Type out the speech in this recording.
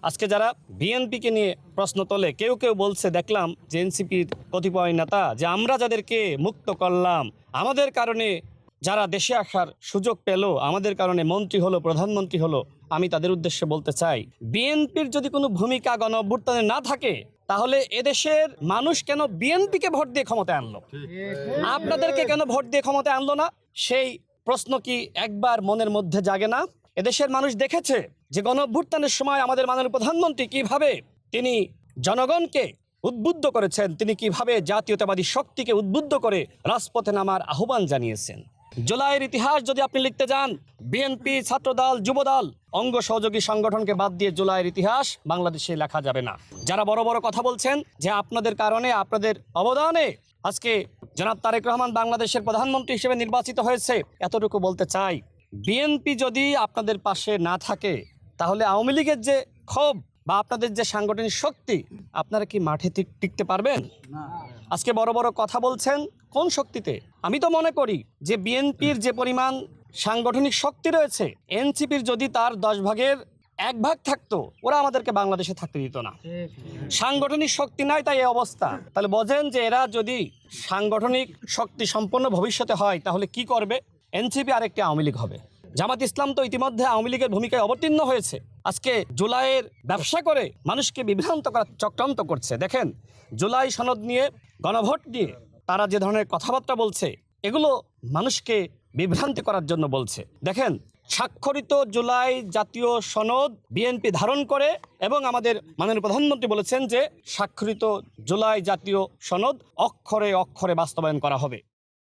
আজকে যারা বিএনপিকে নিয়ে প্রশ্ন তোলে, কেউ কেউ বলছে, দেখলাম যে এনসিপির কতিপয় নেতা, যে আমরা যাদেরকে মুক্ত করলাম, আমাদের কারণে যারা দেশে আসার সুযোগ পেল, আমাদের কারণে মন্ত্রী হলো, প্রধানমন্ত্রী হলো। আমি তাদের উদ্দেশ্যে বলতে চাই, বিএনপির যদি কোনো ভূমিকা গণ অভ্যুত্থানে না থাকে, তাহলে এদেশের মানুষ কেন বিএনপিকে ভোট দিয়ে ক্ষমতায় আনলো? আপনাদেরকে কেন ভোট দিয়ে ক্ষমতায় আনলো না? সেই প্রশ্ন কি একবার মনের মধ্যে জাগে না? এদেশের মানুষ দেখেছে যে গণ অভ্যুত্থানের সময় আমাদের মাননীয় প্রধানমন্ত্রী কিভাবে তিনি জনগণকে উদ্বুদ্ধ করেছেন, তিনি কিভাবে জাতীয়তাবাদী শক্তিকে উদ্বুদ্ধ করে রাজপথে নামার আহ্বান জানিয়েছেন। জুলাইয়ের ইতিহাস যদি আপনি লিখতে যান, বিএনপি, ছাত্রদল, যুবদল, অঙ্গ সহযোগী সংগঠনকে বাদ দিয়ে জুলাইয়ের ইতিহাস বাংলাদেশে লেখা যাবে না। যারা বড় বড় কথা বলছেন যে আপনাদের কারণে, আপনাদের অবদানে আজকে জনাব তারেক রহমান বাংলাদেশের প্রধানমন্ত্রী হিসেবে নির্বাচিত হয়েছে, এতটুকু বলতে চাই, বিএনপি যদি আপনাদের পাশে না থাকে, তাহলে আওয়ামী লীগের যে ক্ষোভ বা আপনাদের যে সাংগঠনিক শক্তি, আপনারা কি মাঠে টিকতে পারবেন? আজকে বড় বড় কথা বলছেন কোন শক্তিতে? আমি তো মনে করি যে বিএনপির যে পরিমাণ সাংগঠনিক শক্তি রয়েছে, এনসিপির যদি তার 10 ভাগের 1 ভাগ থাকতো, ওরা আমাদেরকে বাংলাদেশে থাকতে দিত না। সাংগঠনিক শক্তি নাই, তাই এই অবস্থা। তাহলে বোঝেন যে এরা যদি সাংগঠনিক শক্তি সম্পন্ন ভবিষ্যতে হয়, তাহলে কি করবে? এনসিপি আরেকটি আওয়ামী লীগ হবে। জামাত ইসলাম তো ইতিমধ্যে আওয়ামী লীগের ভূমিকায় অবতীর্ণ হয়েছে। আজকে জুলাইয়ের ব্যবসা করে মানুষকে বিভ্রান্ত করার চক্রান্ত করছে। দেখেন, জুলাই সনদ নিয়ে, গণভোট নিয়ে তারা যে ধরনের কথাবার্তা বলছে, এগুলো মানুষকে বিভ্রান্তি করার জন্য বলছে। দেখেন, স্বাক্ষরিত জুলাই জাতীয় সনদ বিএনপি ধারণ করে, এবং আমাদের মাননীয় প্রধানমন্ত্রী বলেছেন যে স্বাক্ষরিত জুলাই জাতীয় সনদ অক্ষরে অক্ষরে বাস্তবায়ন করা হবে।